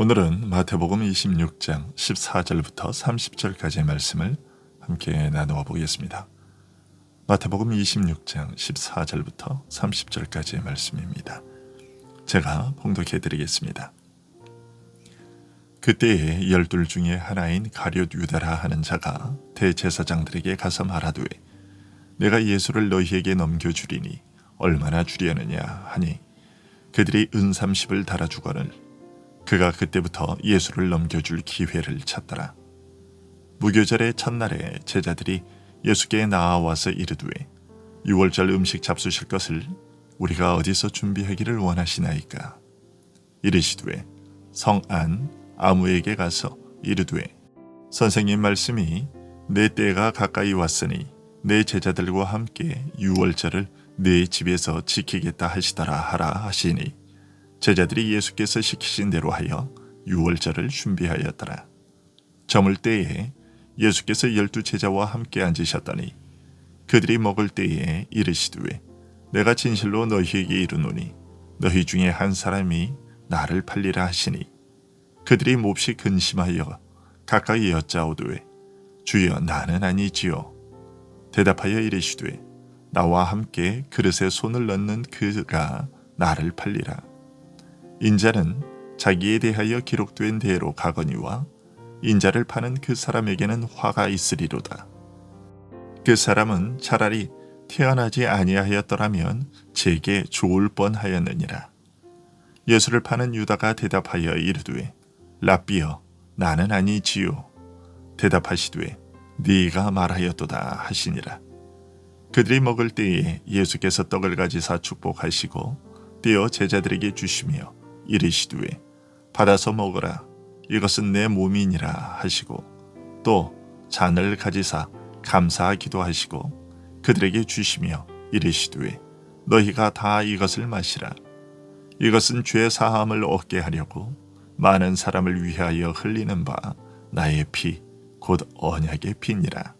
오늘은 마태복음 26장 14절부터 30절까지의 말씀을 함께 나누어 보겠습니다. 마태복음 26장 14절부터 30절까지의 말씀입니다. 제가 봉독해 드리겠습니다. 그때에 12 중에 하나인 가룟 유다라 하는 자가 대제사장들에게 가서 말하되 내가 예수를 너희에게 넘겨주리니 얼마나 주려느냐 하니 그들이 은 30을 달아주거늘 그가 그때부터 예수를 넘겨줄 기회를 찾더라. 무교절의 첫날에 제자들이 예수께 나아와서 이르되 유월절 음식 잡수실 것을 우리가 어디서 준비하기를 원하시나이까. 이르시되 성안 아무에게 가서 이르되 선생님 말씀이 내 때가 가까이 왔으니 내 제자들과 함께 유월절을 내 집에서 지키겠다 하시더라 하라 하시니 제자들이 예수께서 시키신 대로 하여 유월절을 준비하였더라. 저물 때에 예수께서 12 제자와 함께 앉으셨더니 그들이 먹을 때에 이르시되 내가 진실로 너희에게 이르노니 너희 중에 한 사람이 나를 팔리라 하시니 그들이 몹시 근심하여 가까이 여짜오되 주여 나는 아니지요. 대답하여 이르시되 나와 함께 그릇에 손을 넣는 그가 나를 팔리라. 인자는 자기에 대하여 기록된 대로 가거니와 인자를 파는 그 사람에게는 화가 있으리로다. 그 사람은 차라리 태어나지 아니하였더라면 제게 좋을 뻔하였느니라. 예수를 파는 유다가 대답하여 이르되 랍비여 나는 아니지요. 대답하시되 네가 말하였도다 하시니라. 그들이 먹을 때에 예수께서 떡을 가지사 축복하시고 떼어 제자들에게 주시며 이르시되 받아서 먹으라 이것은 내 몸이니라 하시고 또 잔을 가지사 감사하기도 하시고 그들에게 주시며 이르시되 너희가 다 이것을 마시라 이것은 죄 사함을 얻게 하려고 많은 사람을 위하여 흘리는 바 나의 피 곧 언약의 피니라.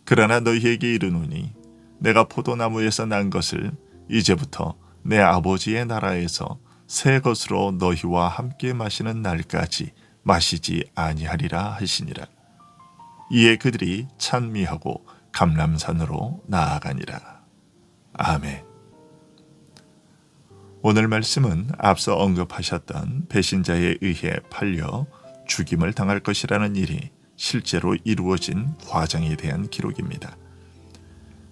그러나 너희에게 이르노니 내가 포도나무에서 난 것을 이제부터 내 아버지의 나라에서 새 것으로 너희와 함께 마시는 날까지 마시지 아니하리라 하시니라. 이에 그들이 찬미하고 감람산으로 나아가니라. 아멘. 오늘 말씀은 앞서 언급하셨던 배신자에 의해 팔려 죽임을 당할 것이라는 일이 실제로 이루어진 과정에 대한 기록입니다.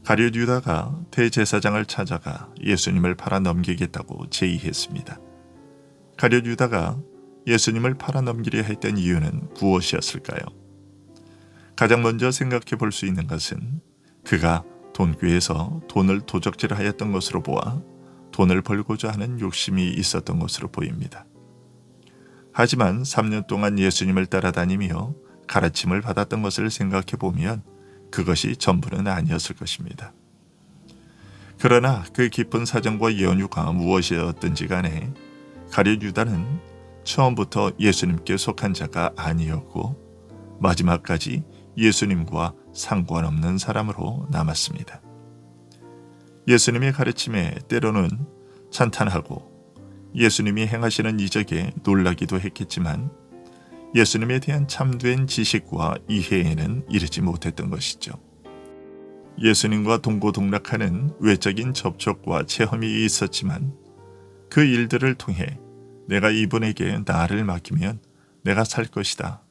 가룟 유다가 대제사장을 찾아가 예수님을 팔아 넘기겠다고 제의했습니다. 가룟 유다가 예수님을 팔아 넘기려 했던 이유는 무엇이었을까요? 가장 먼저 생각해 볼 수 있는 것은 그가 돈궤에서 돈을 도적질하였던 것으로 보아 돈을 벌고자 하는 욕심이 있었던 것으로 보입니다. 하지만 3년 동안 예수님을 따라다니며 가르침을 받았던 것을 생각해 보면 그것이 전부는 아니었을 것입니다. 그러나 그 깊은 사정과 연유가 무엇이었든지 간에 가룟 유다는 처음부터 예수님께 속한 자가 아니었고 마지막까지 예수님과 상관없는 사람으로 남았습니다. 예수님의 가르침에 때로는 찬탄하고 예수님이 행하시는 이적에 놀라기도 했겠지만 예수님에 대한 참된 지식과 이해에는 이르지 못했던 것이죠. 예수님과 동고동락하는 외적인 접촉과 체험이 있었지만 그 일들을 통해 내가 이분에게 나를 맡기면 내가 살 것이다.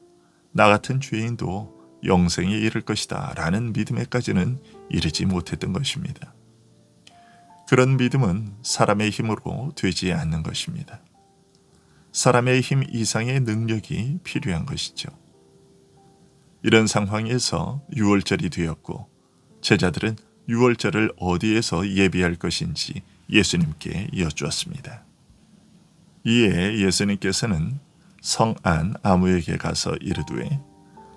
나 같은 죄인도 영생에 이를 것이다. 라는 믿음에까지는 이르지 못했던 것입니다. 그런 믿음은 사람의 힘으로 되지 않는 것입니다. 사람의 힘 이상의 능력이 필요한 것이죠. 이런 상황에서 유월절이 되었고 제자들은 유월절을 어디에서 예비할 것인지 예수님께 여쭈었습니다. 이에 예수님께서는 성안 아무에게 가서 이르되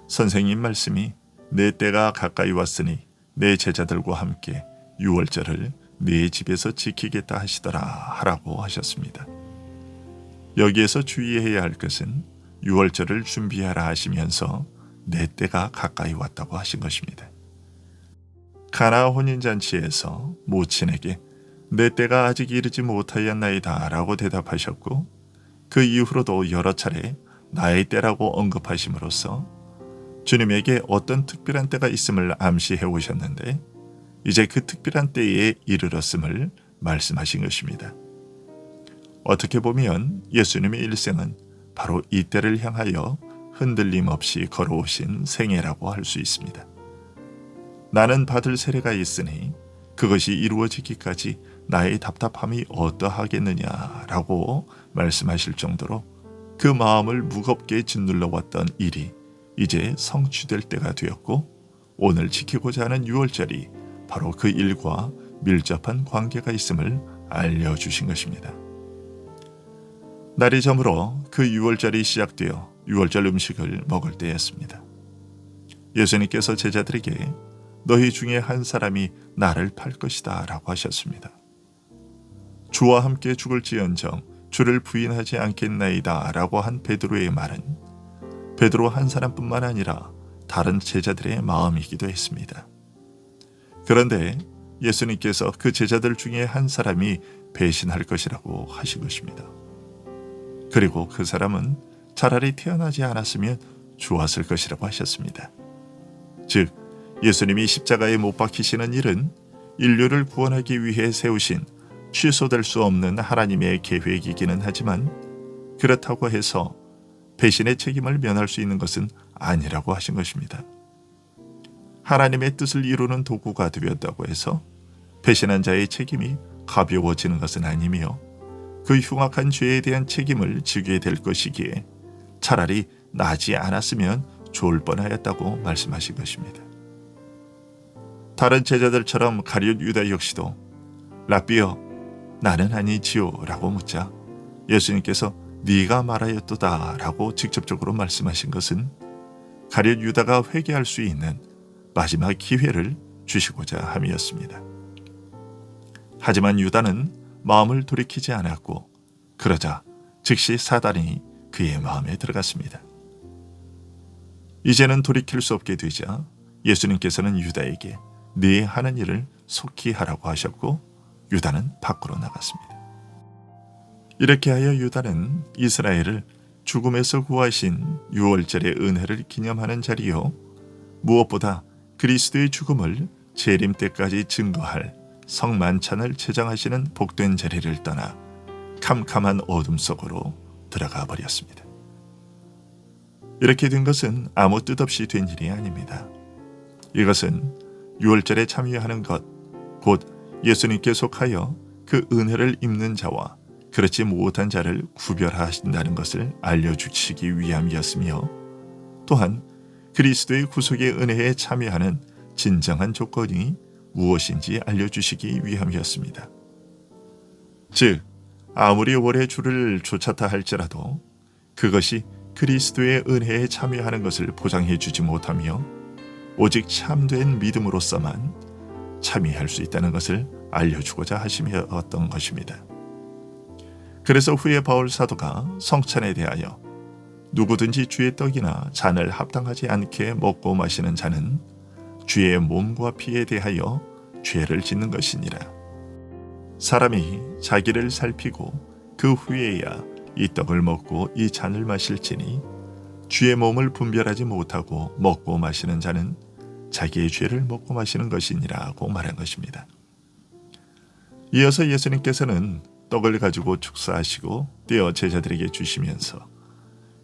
선생님 말씀이 내 때가 가까이 왔으니 내 제자들과 함께 유월절을 내 집에서 지키겠다 하시더라 하라고 하셨습니다. 여기에서 주의해야 할 것은 유월절을 준비하라 하시면서 내 때가 가까이 왔다고 하신 것입니다. 가나 혼인잔치에서 모친에게 내 때가 아직 이르지 못하였나이다 라고 대답하셨고 그 이후로도 여러 차례 나의 때라고 언급하심으로써 주님에게 어떤 특별한 때가 있음을 암시해 오셨는데 이제 그 특별한 때에 이르렀음을 말씀하신 것입니다. 어떻게 보면 예수님의 일생은 바로 이 때를 향하여 흔들림 없이 걸어오신 생애라고 할 수 있습니다. 나는 받을 세례가 있으니 그것이 이루어지기까지 나의 답답함이 어떠하겠느냐라고 말씀하실 정도로 그 마음을 무겁게 짓눌러 왔던 일이 이제 성취될 때가 되었고 오늘 지키고자 하는 유월절이 바로 그 일과 밀접한 관계가 있음을 알려주신 것입니다. 날이 저물어 그 유월절이 시작되어 유월절 음식을 먹을 때였습니다. 예수님께서 제자들에게 너희 중에 한 사람이 나를 팔 것이다 라고 하셨습니다. 주와 함께 죽을지언정 주를 부인하지 않겠나이다 라고 한 베드로의 말은 베드로 한 사람뿐만 아니라 다른 제자들의 마음이기도 했습니다. 그런데 예수님께서 그 제자들 중에 한 사람이 배신할 것이라고 하신 것입니다. 그리고 그 사람은 차라리 태어나지 않았으면 좋았을 것이라고 하셨습니다. 즉 예수님이 십자가에 못 박히시는 일은 인류를 구원하기 위해 세우신 취소될 수 없는 하나님의 계획이기는 하지만 그렇다고 해서 배신의 책임을 면할 수 있는 것은 아니라고 하신 것입니다. 하나님의 뜻을 이루는 도구가 되었다고 해서 배신한 자의 책임이 가벼워지는 것은 아니며 그 흉악한 죄에 대한 책임을 지게 될 것이기에 차라리 나지 않았으면 좋을 뻔하였다고 말씀하신 것입니다. 다른 제자들처럼 가룟 유다 역시도 랍비여 나는 아니지요 라고 묻자 예수님께서 네가 말하였도다 라고 직접적으로 말씀하신 것은 가룟 유다가 회개할 수 있는 마지막 기회를 주시고자 함이었습니다. 하지만 유다는 마음을 돌이키지 않았고 그러자 즉시 사단이 그의 마음에 들어갔습니다. 이제는 돌이킬 수 없게 되자 예수님께서는 유다에게 네 하는 일을 속히 하라고 하셨고 유다는 밖으로 나갔습니다. 이렇게 하여 유다는 이스라엘을 죽음에서 구하신 유월절의 은혜를 기념하는 자리요 무엇보다 그리스도의 죽음을 재림 때까지 증거할 성만찬을 제정하시는 복된 자리를 떠나 캄캄한 어둠 속으로 들어가 버렸습니다. 이렇게 된 것은 아무 뜻 없이 된 일이 아닙니다. 이것은 유월절에 참여하는 것, 곧 예수님께 속하여 그 은혜를 입는 자와 그렇지 못한 자를 구별하신다는 것을 알려주시기 위함이었으며 또한 그리스도의 구속의 은혜에 참여하는 진정한 조건이 무엇인지 알려주시기 위함이었습니다. 즉, 아무리 오래 주를 쫓았다 할지라도 그것이 그리스도의 은혜에 참여하는 것을 보장해 주지 못하며 오직 참된 믿음으로서만 참여할 수 있다는 것을 알려주고자 하심이었던 것입니다. 그래서 후에 바울 사도가 성찬에 대하여 누구든지 주의 떡이나 잔을 합당하지 않게 먹고 마시는 자는 주의 몸과 피에 대하여 죄를 짓는 것이니라. 사람이 자기를 살피고 그 후에야 이 떡을 먹고 이 잔을 마실지니 주의 몸을 분별하지 못하고 먹고 마시는 자는 자기의 죄를 먹고 마시는 것이니라고 말한 것입니다. 이어서 예수님께서는 떡을 가지고 축사하시고 떼어 제자들에게 주시면서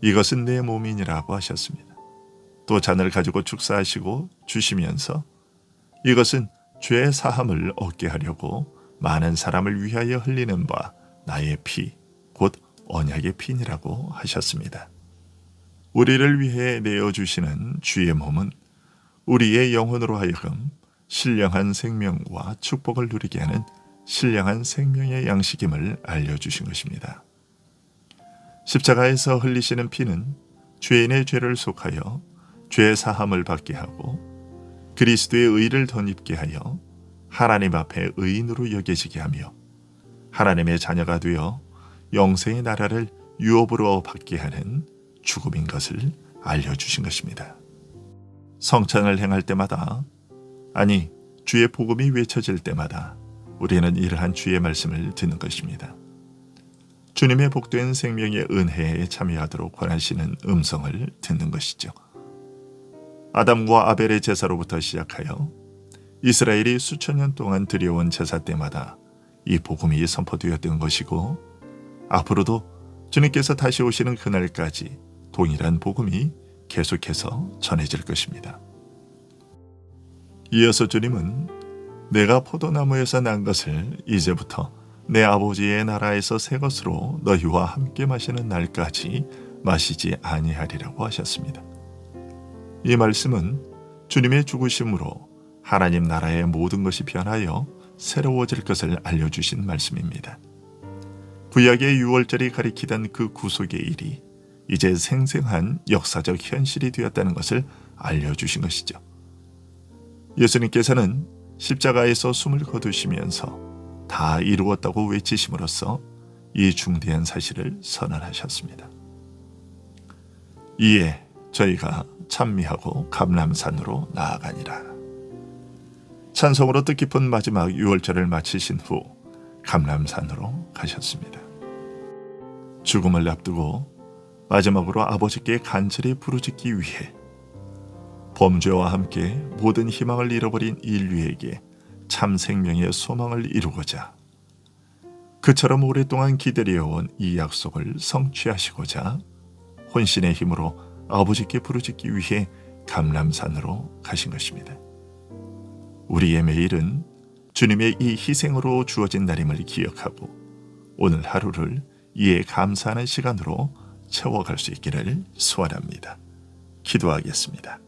이것은 내 몸이니라고 하셨습니다. 또 잔을 가지고 축사하시고 주시면서 이것은 죄 사함을 얻게 하려고 많은 사람을 위하여 흘리는 바 나의 피, 곧 언약의 피니라고 하셨습니다. 우리를 위해 내어주시는 주의 몸은 우리의 영혼으로 하여금 신령한 생명과 축복을 누리게 하는 신령한 생명의 양식임을 알려주신 것입니다. 십자가에서 흘리시는 피는 죄인의 죄를 속하여 죄 사함을 받게 하고 그리스도의 의를 덧입게 하여 하나님 앞에 의인으로 여겨지게 하며 하나님의 자녀가 되어 영생의 나라를 유업으로 받게 하는 죽음인 것을 알려주신 것입니다. 성찬을 행할 때마다, 아니 주의 복음이 외쳐질 때마다 우리는 이러한 주의 말씀을 듣는 것입니다. 주님의 복된 생명의 은혜에 참여하도록 권하시는 음성을 듣는 것이죠. 아담과 아벨의 제사로부터 시작하여 이스라엘이 수천 년 동안 드려온 제사 때마다 이 복음이 선포되었던 것이고, 앞으로도 주님께서 다시 오시는 그날까지 동일한 복음이 계속해서 전해질 것입니다. 이어서 주님은 내가 포도나무에서 난 것을 이제부터 내 아버지의 나라에서 새 것으로 너희와 함께 마시는 날까지 마시지 아니하리라고 하셨습니다. 이 말씀은 주님의 죽으심으로 하나님 나라의 모든 것이 변하여 새로워질 것을 알려주신 말씀입니다. 구약의 유월절이 가리키던 그 구속의 일이 이제 생생한 역사적 현실이 되었다는 것을 알려주신 것이죠. 예수님께서는 십자가에서 숨을 거두시면서 다 이루었다고 외치심으로써 이 중대한 사실을 선언하셨습니다. 이에 저희가 찬미하고 감람산으로 나아가니라. 찬송으로 뜻깊은 마지막 유월절을 마치신 후 감람산으로 가셨습니다. 죽음을 앞두고 마지막으로 아버지께 간절히 부르짖기 위해 범죄와 함께 모든 희망을 잃어버린 인류에게 참 생명의 소망을 이루고자, 그처럼 오랫동안 기다려온 이 약속을 성취하시고자 혼신의 힘으로 아버지께 부르짖기 위해 감람산으로 가신 것입니다. 우리의 매일은 주님의 이 희생으로 주어진 날임을 기억하고 오늘 하루를 이에 감사하는 시간으로 채워갈 수 있기를 소원합니다. 기도하겠습니다.